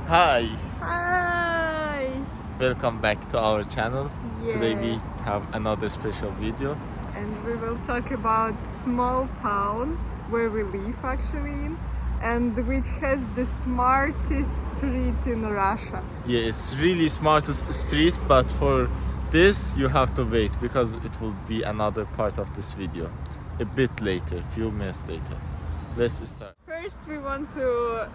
Hi! Hi! Welcome back to our channel. Today we Yeah. have another special video. And we will talk about small town where we live actually in, and which has the smartest street in Russia. Yeah, it's really smartest street, but for this you have to wait because it will be another part of this video. A bit later, few minutes later. Let's start. First we want to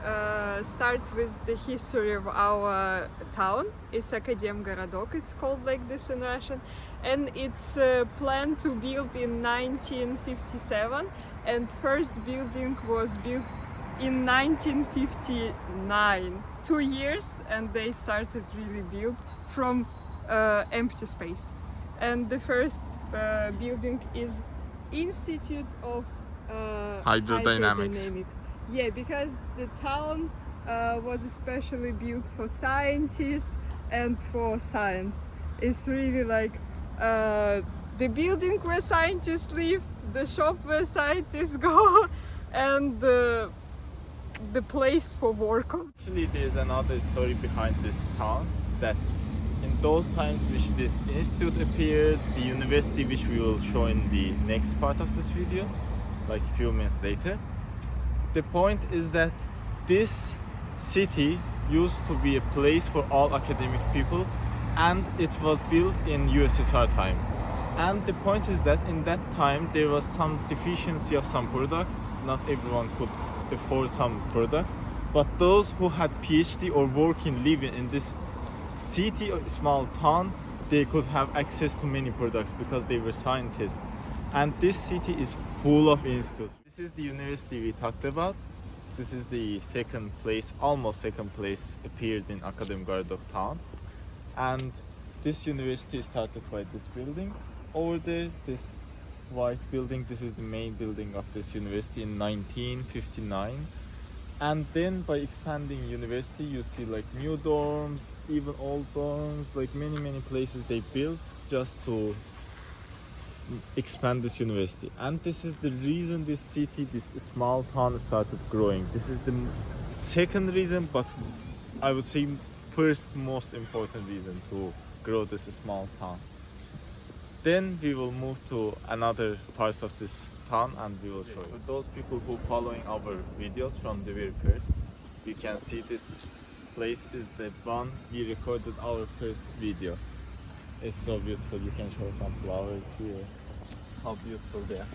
start with the history of our town. It's Akademgorodok, it's called like this in Russian, and it's planned to build in 1957, and first building was built in 1959. 2 years, and they started really build from empty space. And the first building is Institute of Hydrodynamics. Yeah, because the town was especially built for scientists and for science. It's really like the building where scientists live, the shop where scientists go, and the place for work. Actually, there's another story behind this town, that in those times which this institute appeared, the university, which we will show in the next part of this video, like a few minutes later. The point is that this city used to be a place for all academic people, and it was built in USSR time. And the point is that in that time there was some deficiency of some products. Not everyone could afford some products, but those who had PhD or working, living in this city or small town, they could have access to many products because they were scientists. And this city is full of institutes. This is the university we talked about. This is the second place, almost second place, appeared in Akademgorodok town. And this university started by this building. Over there, this white building, this is the main building of this university in 1959. And then by expanding university, you see like new dorms, even old dorms, like many places they built just to expand this university. And this is the reason this city, this small town, started growing. This is the second reason, but I would say first most important reason to grow this small town. Then we will move to another parts of this town and we will show you. For those people who following our videos from the very first, you can see this place is the one we recorded our first video. It's so beautiful. You can show some flowers here. How beautiful they are.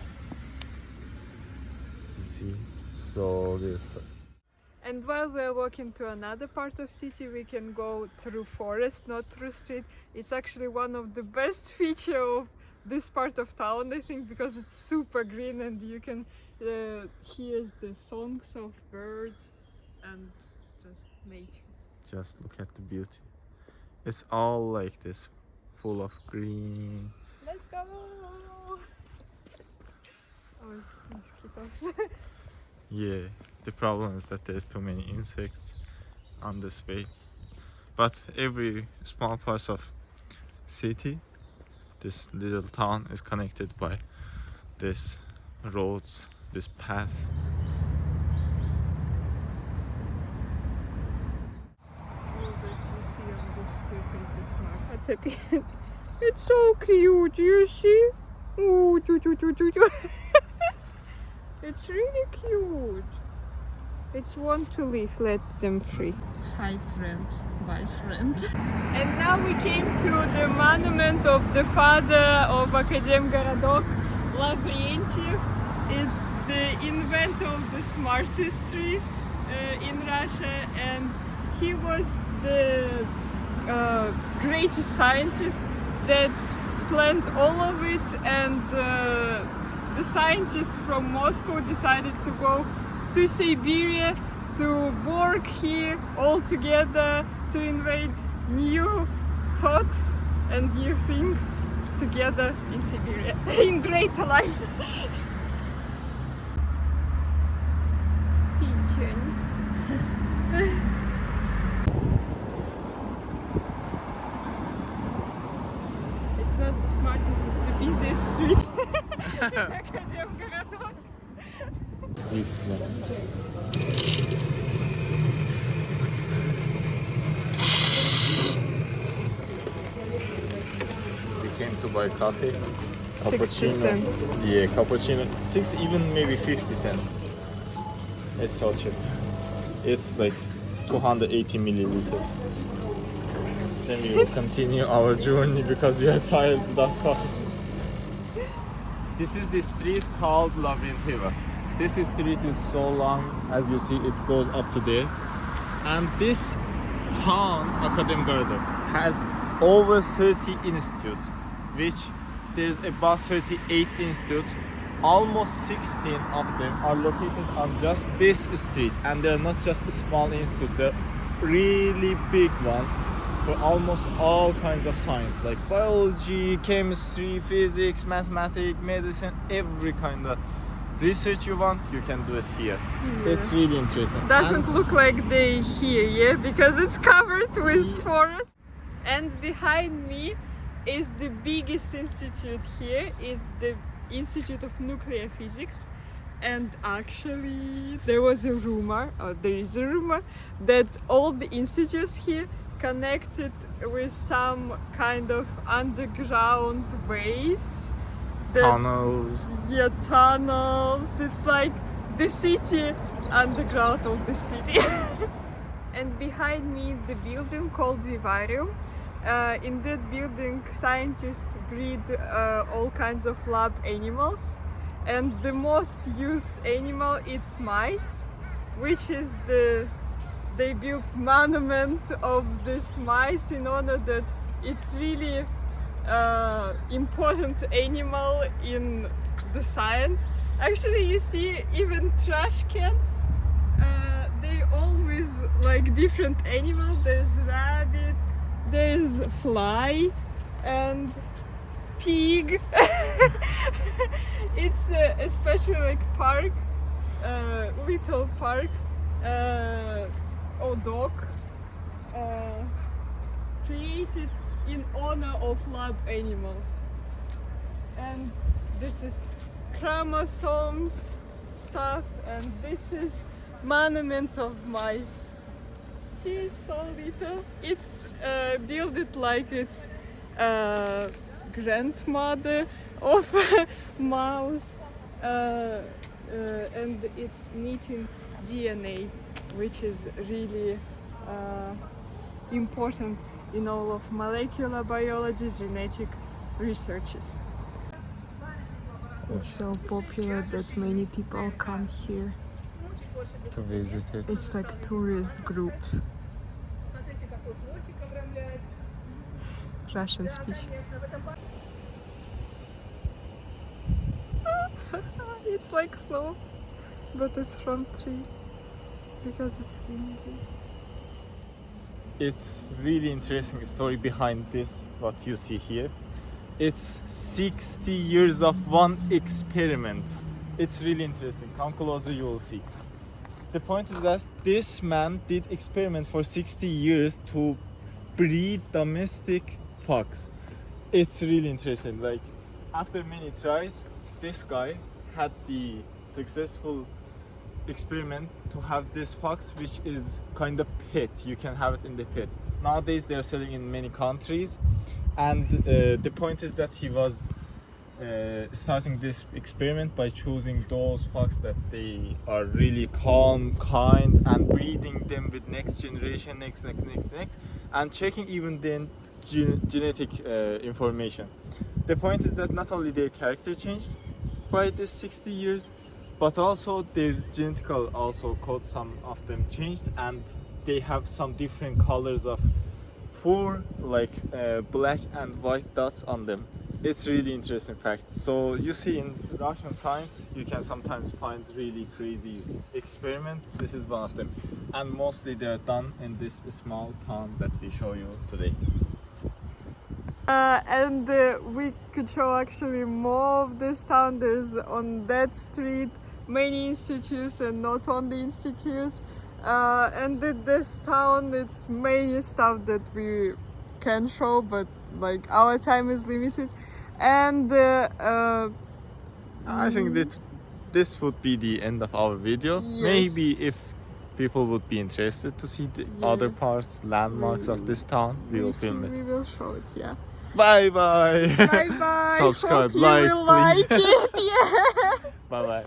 You see, so beautiful. And while we're walking to another part of city, we can go through forest, not through street. It's actually one of the best feature of this part of town, I think, because it's super green and you can hear the songs of birds and just nature. Just look at the beauty. It's all like this, full of green. Let's go! Oh, mosquitoes. Yeah, the problem is that there's too many insects on this way. But every small part of city, this little town, is connected by this roads, this path. All that you see on the street is the smart. What's happy? It's so cute, you see? Oh, it's really cute. It's want to live, let them free. Hi friend, bye friend. And now we came to the monument of the father of Akademgorodok, Lavrentiev. Is the inventor of the smartest street in Russia, and he was the greatest scientist that planned all of it, and the scientists from Moscow decided to go to Siberia to work here all together to invent new thoughts and new things together in Siberia, in greater life. Pigeon. It's not the smartest, it's the busiest street. Akademgorodok. buy coffee. 60 cents. Yeah, cappuccino. 6, even maybe 50 cents. It's so cheap. It's like 280 milliliters. Then we will continue our journey because we are tired without coffee. This is the street called Labyrintiva. This street is so long, as you see, it goes up to there. And this town, Akademgorodok, has over 30 institutes, which there's about 38 institutes. Almost 16 of them are located on just this street, and they're not just small institutes, they're really big ones for almost all kinds of science, like biology, chemistry, physics, mathematics, medicine, every kind of research you want, you can do it here. Yeah. It's really interesting. Doesn't look like they here, yeah, because it's covered with forest. And behind me is the biggest institute here, is the Institute of Nuclear Physics. And actually there was a rumor, or there is a rumor, that all the institutes here connected with some kind of underground ways. Tunnels. Yeah, tunnels. It's like the city underground of the city. And behind me the building called Vivarium. In that building scientists breed all kinds of lab animals, and the most used animal is mice, which is they built monument of this mice in honor that it's really important animal in the science. Actually, you see even trash cans, they always like different animals. There's rabbit, there's fly and pig. It's a special like park, little park, or dog, created in honor of lab animals. And this is chromosomes stuff, and this is monument of mice. He's so little. It's built like it's grandmother of mouse, and it's knitting DNA, which is really important in all of molecular biology, genetic researches. It's so popular that many people come here To visit it. It's like tourist group. Russian speech. It's like snow, but it's from tree because it's windy. It's really interesting story behind this, what you see here. It's 60 years of one experiment. It's really interesting. Come closer, you will see. The point is that this man did experiment for 60 years to breed domestic fox. It's really interesting. Like, after many tries, this guy had the successful experiment to have this fox, which is kind of pet. You can have it in the pet. Nowadays they are selling in many countries, and the point is that he was starting this experiment by choosing those fox that they are really calm, kind, and breeding them with next generation, next, and checking even then genetic information. The point is that not only their character changed by this 60 years, but also their genetical also code, some of them changed, and they have some different colors of fur, like black and white dots on them. It's really interesting fact. So you see, in Russian science you can sometimes find really crazy experiments. This is one of them, and mostly they are done in this small town that we show you today. And we could show actually more of this town. There's on that street many institutes, and not only institutes. And in this town it's many stuff that we can show, but like our time is limited. And I think that this would be the end of our video. Yes. Maybe if people would be interested to see the other parts, landmarks of this town, we will film it. We will show it, yeah. Bye bye. Bye bye. Subscribe, Hope like, you will please. like it. Yeah. Bye bye.